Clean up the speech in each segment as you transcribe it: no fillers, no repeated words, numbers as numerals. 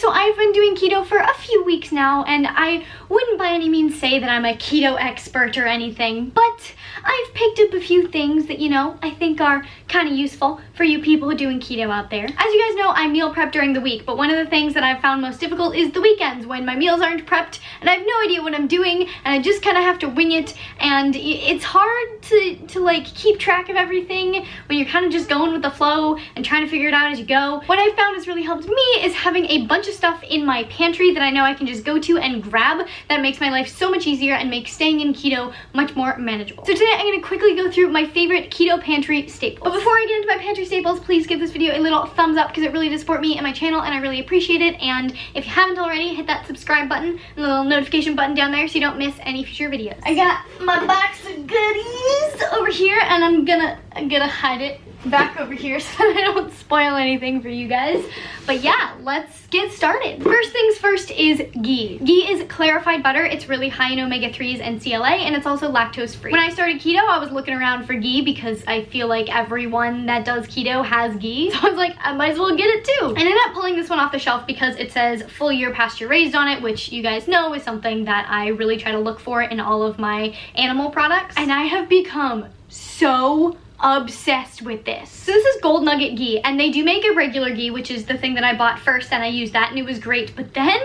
So I've been doing keto for a few weeks now, and I wouldn't by any means say that I'm a keto expert or anything, but I've picked up a few things that, you know, I think are kind of useful for you people who are doing keto out there. As you guys know, I meal prep during the week, but one of the things that I've found most difficult is the weekends when my meals aren't prepped and I have no idea what I'm doing and I just kind of have to wing it, and it's hard to like keep track of everything when you're kind of just going with the flow and trying to figure it out as you go. What I've found has really helped me is having a bunch of stuff in my pantry that I know I can just go to and grab. That makes my life so much easier and makes staying in keto much more manageable. So today I'm going to quickly go through my favorite keto pantry staples. But before I get into my pantry staples, please give this video a little thumbs up because it really does support me and my channel, and I really appreciate it. And if you haven't already, hit that subscribe button and the little notification button down there so you don't miss any future videos. I got my box of goodies over here, and I'm gonna hide it back over here so that I don't spoil anything for you guys. But yeah, let's get started. First things first is ghee. Ghee is clarified butter. It's really high in omega-3s and CLA, and it's also lactose free. When I started keto, I was looking around for ghee because I feel like everyone that does keto has ghee. So I was like, I might as well get it too. I ended up pulling this one off the shelf because it says full year pasture raised on it, which you guys know is something that I really try to look for in all of my animal products. And I have become so obsessed with this. So this is Gold Nugget ghee, and they do make a regular ghee, which is the thing that I bought first, and I used that and it was great. But then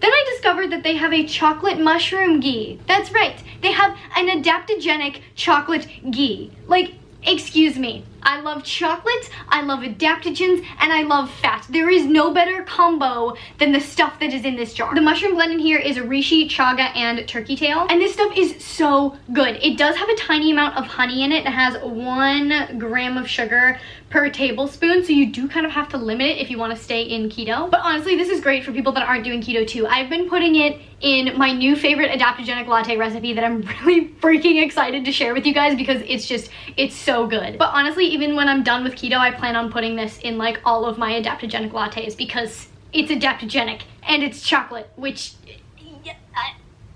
I discovered that they have a chocolate mushroom ghee. That's right, they have an adaptogenic chocolate ghee. Like, excuse me, I love chocolate, I love adaptogens, and I love fat. There is no better combo than the stuff that is in this jar. The mushroom blend in here is reishi, chaga, and turkey tail, and this stuff is so good. It does have a tiny amount of honey in it. It has 1 gram of sugar per tablespoon, so you do kind of have to limit it if you want to stay in keto. But honestly, this is great for people that aren't doing keto too. I've been putting it in my new favorite adaptogenic latte recipe that I'm really freaking excited to share with you guys because it's so good. But honestly, even when I'm done with keto, I plan on putting this in like all of my adaptogenic lattes because it's adaptogenic and it's chocolate, which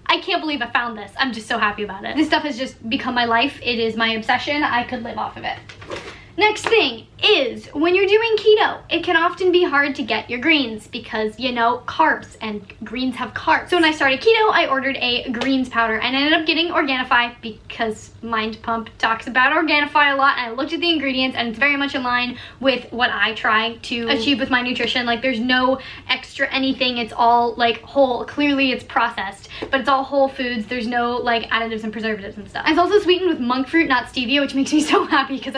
I can't believe I found this. I'm just so happy about it. This stuff has just become my life. It is my obsession. I could live off of it. Next thing is, when you're doing keto, it can often be hard to get your greens because, you know, carbs, and greens have carbs. So when I started keto, I ordered a greens powder and I ended up getting Organifi because Mind Pump talks about Organifi a lot, and I looked at the ingredients and it's very much in line with what I try to achieve with my nutrition. Like, there's no extra anything. It's all like whole. Clearly it's processed, but it's all whole foods. There's no like additives and preservatives and stuff. It's also sweetened with monk fruit, not stevia, which makes me so happy because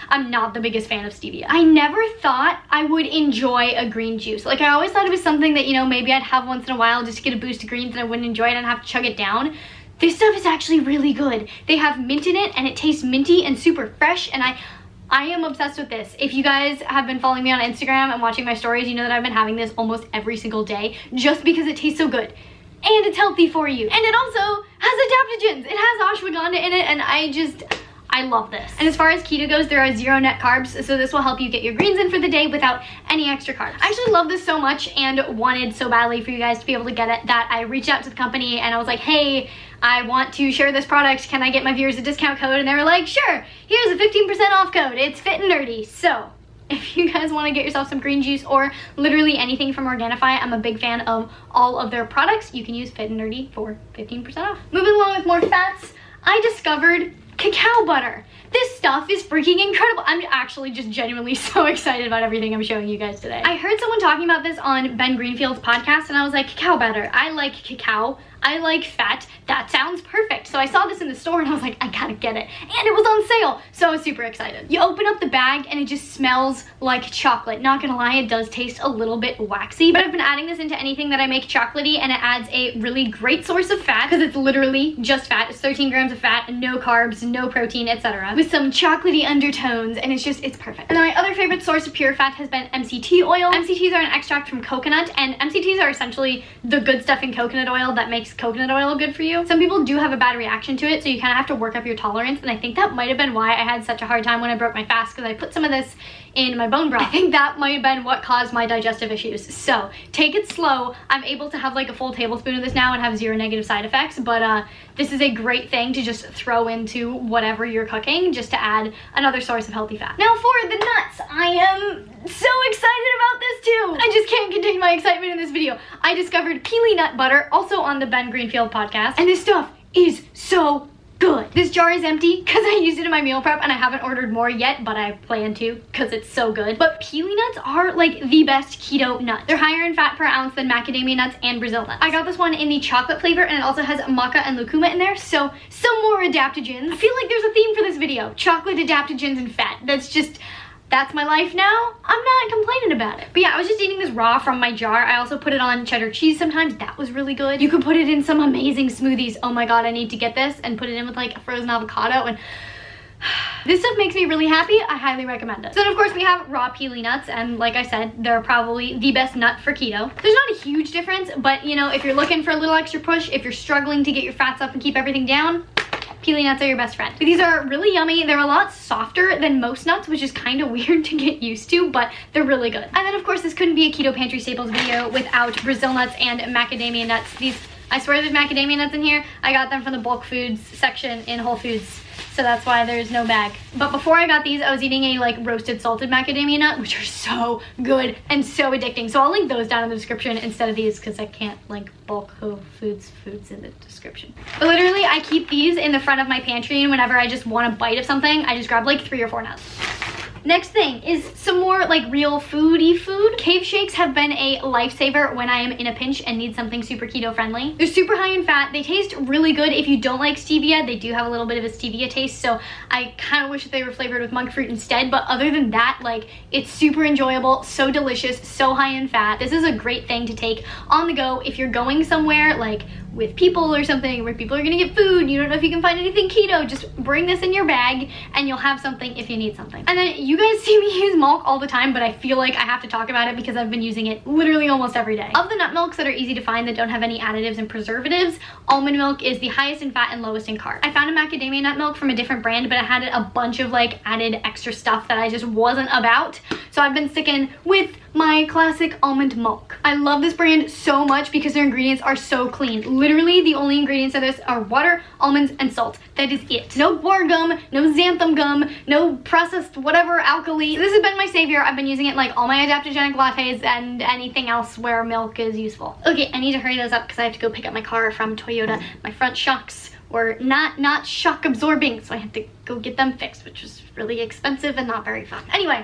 I'm not the biggest fan of stevia. I never thought I would enjoy a green juice. Like, I always thought it was something that, you know, maybe I'd have once in a while just to get a boost of greens and I wouldn't enjoy it and have to chug it down. This stuff is actually really good. They have mint in it and it tastes minty and super fresh, and I am obsessed with this. If you guys have been following me on Instagram and watching my stories, you know that I've been having this almost every single day just because it tastes so good. And it's healthy for you. And it also has adaptogens. It has ashwagandha in it, and I love this. And as far as keto goes, there are 0 net carbs, so this will help you get your greens in for the day without any extra carbs. I actually love this so much and wanted so badly for you guys to be able to get it that I reached out to the company and I was like, hey, I want to share this product. Can I get my viewers a discount code? And they were like, sure, here's a 15% off code. It's fit and nerdy. So if you guys want to get yourself some green juice or literally anything from Organifi, I'm a big fan of all of their products. You can use Fit and Nerdy for 15% off. Moving along with more fats, I discovered cacao butter. This stuff is freaking incredible. I'm actually just genuinely so excited about everything I'm showing you guys today. I heard someone talking about this on Ben Greenfield's podcast and I was like, cacao butter. I like cacao. I like fat. That sounds perfect. So I saw this in the store and I was like, I gotta get it. And it was on sale, so I was super excited. You open up the bag and it just smells like chocolate. Not gonna lie, it does taste a little bit waxy, but I've been adding this into anything that I make chocolatey, and it adds a really great source of fat because it's literally just fat. It's 13 grams of fat, no carbs, no protein, etc. with some chocolatey undertones, and it's perfect. And then my other favorite source of pure fat has been MCT oil. MCTs are an extract from coconut, and MCTs are essentially the good stuff in coconut oil that makes coconut oil good for you. Some people do have a bad reaction to it, so you kind of have to work up your tolerance, and I think that might have been why I had such a hard time when I broke my fast, because I put some of this in my bone broth. I think that might have been what caused my digestive issues. So take it slow. I'm able to have like a full tablespoon of this now and have 0 negative side effects, but this is a great thing to just throw into whatever you're cooking just to add another source of healthy fat. Now for the nuts, I am so excited about this too. I just can't contain my excitement in this video. I discovered Pili Nut Butter, also on the Ben Greenfield podcast, and this stuff is so good. This jar is empty because I used it in my meal prep and I haven't ordered more yet, but I plan to because it's so good. But Pili nuts are like the best keto nuts. They're higher in fat per ounce than macadamia nuts and Brazil nuts. I got this one in the chocolate flavor and it also has maca and lucuma in there, so some more adaptogens. I feel like there's a theme for this video. Chocolate, adaptogens, and fat. That's my life now. I'm not complaining about it. But yeah, I was just eating this raw from my jar. I also put it on cheddar cheese sometimes. That was really good. You could put it in some amazing smoothies. Oh my god, I need to get this and put it in with like a frozen avocado, and this stuff makes me really happy. I highly recommend it. So then of course we have raw Pili nuts, and like I said, they're probably the best nut for keto. There's not a huge difference, but you know, if you're looking for a little extra push, if you're struggling to get your fats up and keep everything down, Pili nuts are your best friend. But these are really yummy. They're a lot softer than most nuts, which is kind of weird to get used to, but they're really good. And then of course this couldn't be a Keto Pantry Staples video without Brazil nuts and macadamia nuts. These, I swear there's macadamia nuts in here. I got them from the bulk foods section in Whole Foods, so that's why there's no bag. But before I got these, I was eating a like roasted salted macadamia nut, which are so good and so addicting. So I'll link those down in the description instead of these because I can't link bulk Whole Foods foods in the description. But literally, I keep these in the front of my pantry, and whenever I just want a bite of something, I just grab like 3 or 4 nuts. Next thing is some more like real foodie food. Cave shakes have been a lifesaver when I am in a pinch and need something super keto friendly. They're super high in fat. They taste really good if you don't like stevia. They do have a little bit of a stevia taste, so I kind of wish that they were flavored with monk fruit instead, but other than that, like, it's super enjoyable, so delicious, so high in fat. This is a great thing to take on the go if you're going somewhere like with people or something where people are gonna get food, you don't know if you can find anything keto, just bring this in your bag and you'll have something if you need something. And then you guys see me use Malk all the time, but I feel like I have to talk about it because I've been using it literally almost every day. Of the nut milks that are easy to find that don't have any additives and preservatives, almond milk is the highest in fat and lowest in carb. I found a macadamia nut milk from a different brand, but it had a bunch of like added extra stuff that I just wasn't about, so I've been sticking with my classic almond milk. I love this brand so much because their ingredients are so clean. Literally the only ingredients of this are water, almonds, and salt. That is it. No guar gum, no xanthan gum, no processed whatever alkali. This has been my savior. I've been using it in like all my adaptogenic lattes and anything else where milk is useful. Okay, I need to hurry those up because I have to go pick up my car from Toyota. My front shocks were not shock absorbing, so I had to go get them fixed, which was really expensive and not very fun. Anyway,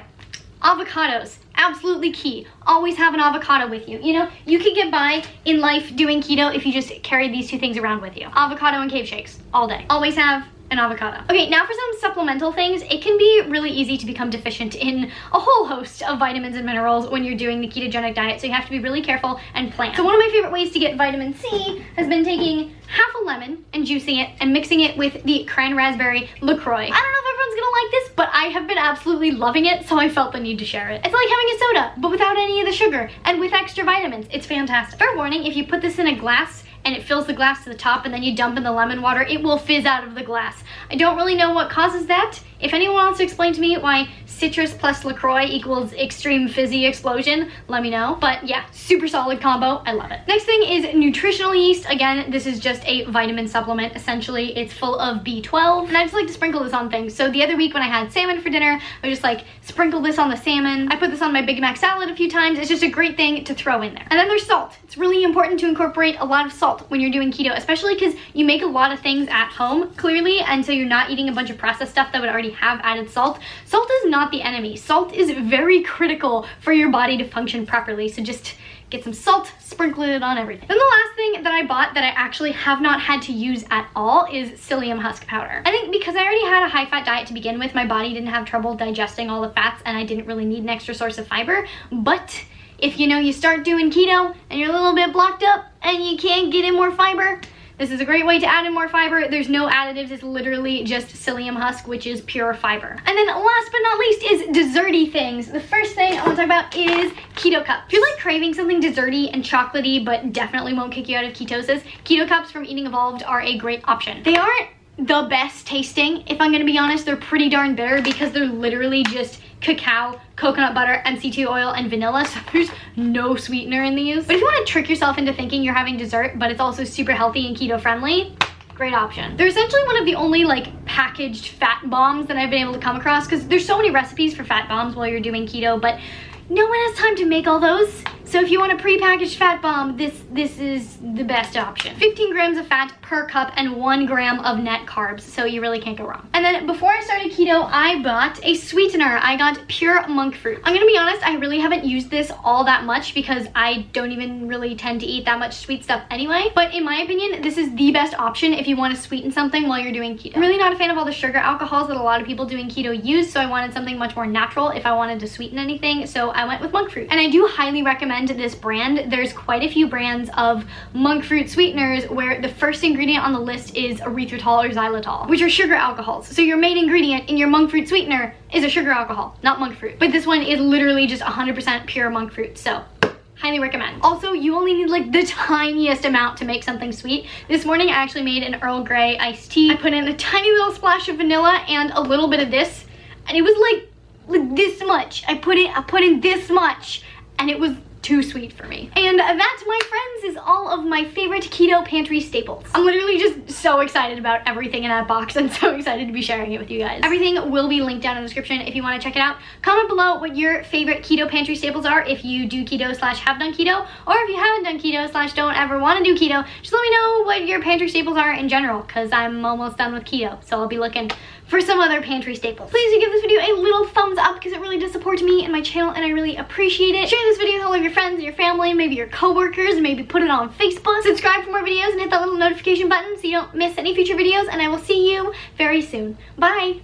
avocados, absolutely key. Always have an avocado with you. You know, you can get by in life doing keto if you just carry these 2 things around with you. Avocado and cave shakes all day. Always have an avocado. Okay, now for some supplemental things. It can be really easy to become deficient in a whole host of vitamins and minerals when you're doing the ketogenic diet, so you have to be really careful and plan. So one of my favorite ways to get vitamin C has been taking half a lemon and juicing it and mixing it with the Cran-Raspberry LaCroix. I don't know if everyone's gonna like this, but I have been absolutely loving it, so I felt the need to share it. It's like having a soda, but without any of the sugar and with extra vitamins. It's fantastic. Fair warning, if you put this in a glass and it fills the glass to the top and then you dump in the lemon water, it will fizz out of the glass. I don't really know what causes that. If anyone wants to explain to me why citrus plus LaCroix equals extreme fizzy explosion, let me know. But yeah, super solid combo. I love it. Next thing is Nutritional yeast. Again, this is just a vitamin supplement. Essentially, it's full of B12, and I just like to sprinkle this on things. So the other week when I had salmon for dinner, I just like sprinkle this on the salmon. I put this on my Big Mac salad a few times. It's just a great thing to throw in there. And then there's salt. It's really important to incorporate a lot of salt when you're doing keto, especially because you make a lot of things at home, clearly, and so you're not eating a bunch of processed stuff that would already have added salt. Salt is not the enemy. Salt is very critical for your body to function properly, so just get some salt, sprinkle it on everything. Then the last thing that I bought that I actually have not had to use at all is psyllium husk powder. I think because I already had a high-fat diet to begin with, my body didn't have trouble digesting all the fats, and I didn't really need an extra source of fiber. But if you start doing keto and you're a little bit blocked up and you can't get in more fiber, this is a great way to add in more fiber. There's no additives, it's literally just psyllium husk, which is pure fiber. And then last but not least is desserty things. The first thing I want to talk about is keto cups. If you're like craving something desserty and chocolatey but definitely won't kick you out of ketosis, keto cups from Eating Evolved are a great option. They aren't the best tasting, if I'm gonna be honest. They're pretty darn bitter because they're literally just cacao, coconut butter, MCT oil, and vanilla, so there's no sweetener in these. But if you want to trick yourself into thinking you're having dessert, but it's also super healthy and keto friendly, great option. They're essentially one of the only like packaged fat bombs that I've been able to come across, because there's so many recipes for fat bombs while you're doing keto, but no one has time to make all those. So if you want a pre-packaged fat bomb, this is the best option. 15 grams of fat per cup and 1 gram of net carbs, so you really can't go wrong. And then before I started keto, I bought a sweetener. I got pure monk fruit. I'm gonna be honest, I really haven't used this all that much because I don't even really tend to eat that much sweet stuff anyway. But in my opinion, this is the best option if you want to sweeten something while you're doing keto. I'm really not a fan of all the sugar alcohols that a lot of people doing keto use, so I wanted something much more natural if I wanted to sweeten anything, so I went with monk fruit. And I do highly recommend this brand. There's quite a few brands of monk fruit sweeteners where the first ingredient on the list is erythritol or xylitol, which are sugar alcohols. So your main ingredient in your monk fruit sweetener is a sugar alcohol, not monk fruit. But this one is literally just 100% pure monk fruit, so highly recommend. Also, you only need like the tiniest amount to make something sweet. This morning I actually made an Earl Grey iced tea. I put in a tiny little splash of vanilla and a little bit of this, and it was like this much. I put in this much, and it was too sweet for me. And that, my friends, is all of my favorite keto pantry staples. I'm literally just so excited about everything in that box and so excited to be sharing it with you guys. Everything will be linked down in the description if you want to check it out. Comment below what your favorite keto pantry staples are if you do keto / have done keto, or if you haven't done keto / don't ever want to do keto. Just let me know what your pantry staples are in general, because I'm almost done with keto, so I'll be looking for some other pantry staples. Please do give this video a little thumbs up because it really does support me and my channel, and I really appreciate it. Share this video with all of your friends and your family, maybe your coworkers, maybe put it on Facebook. Subscribe for more videos and hit that little notification button so you don't miss any future videos, and I will see you very soon. Bye!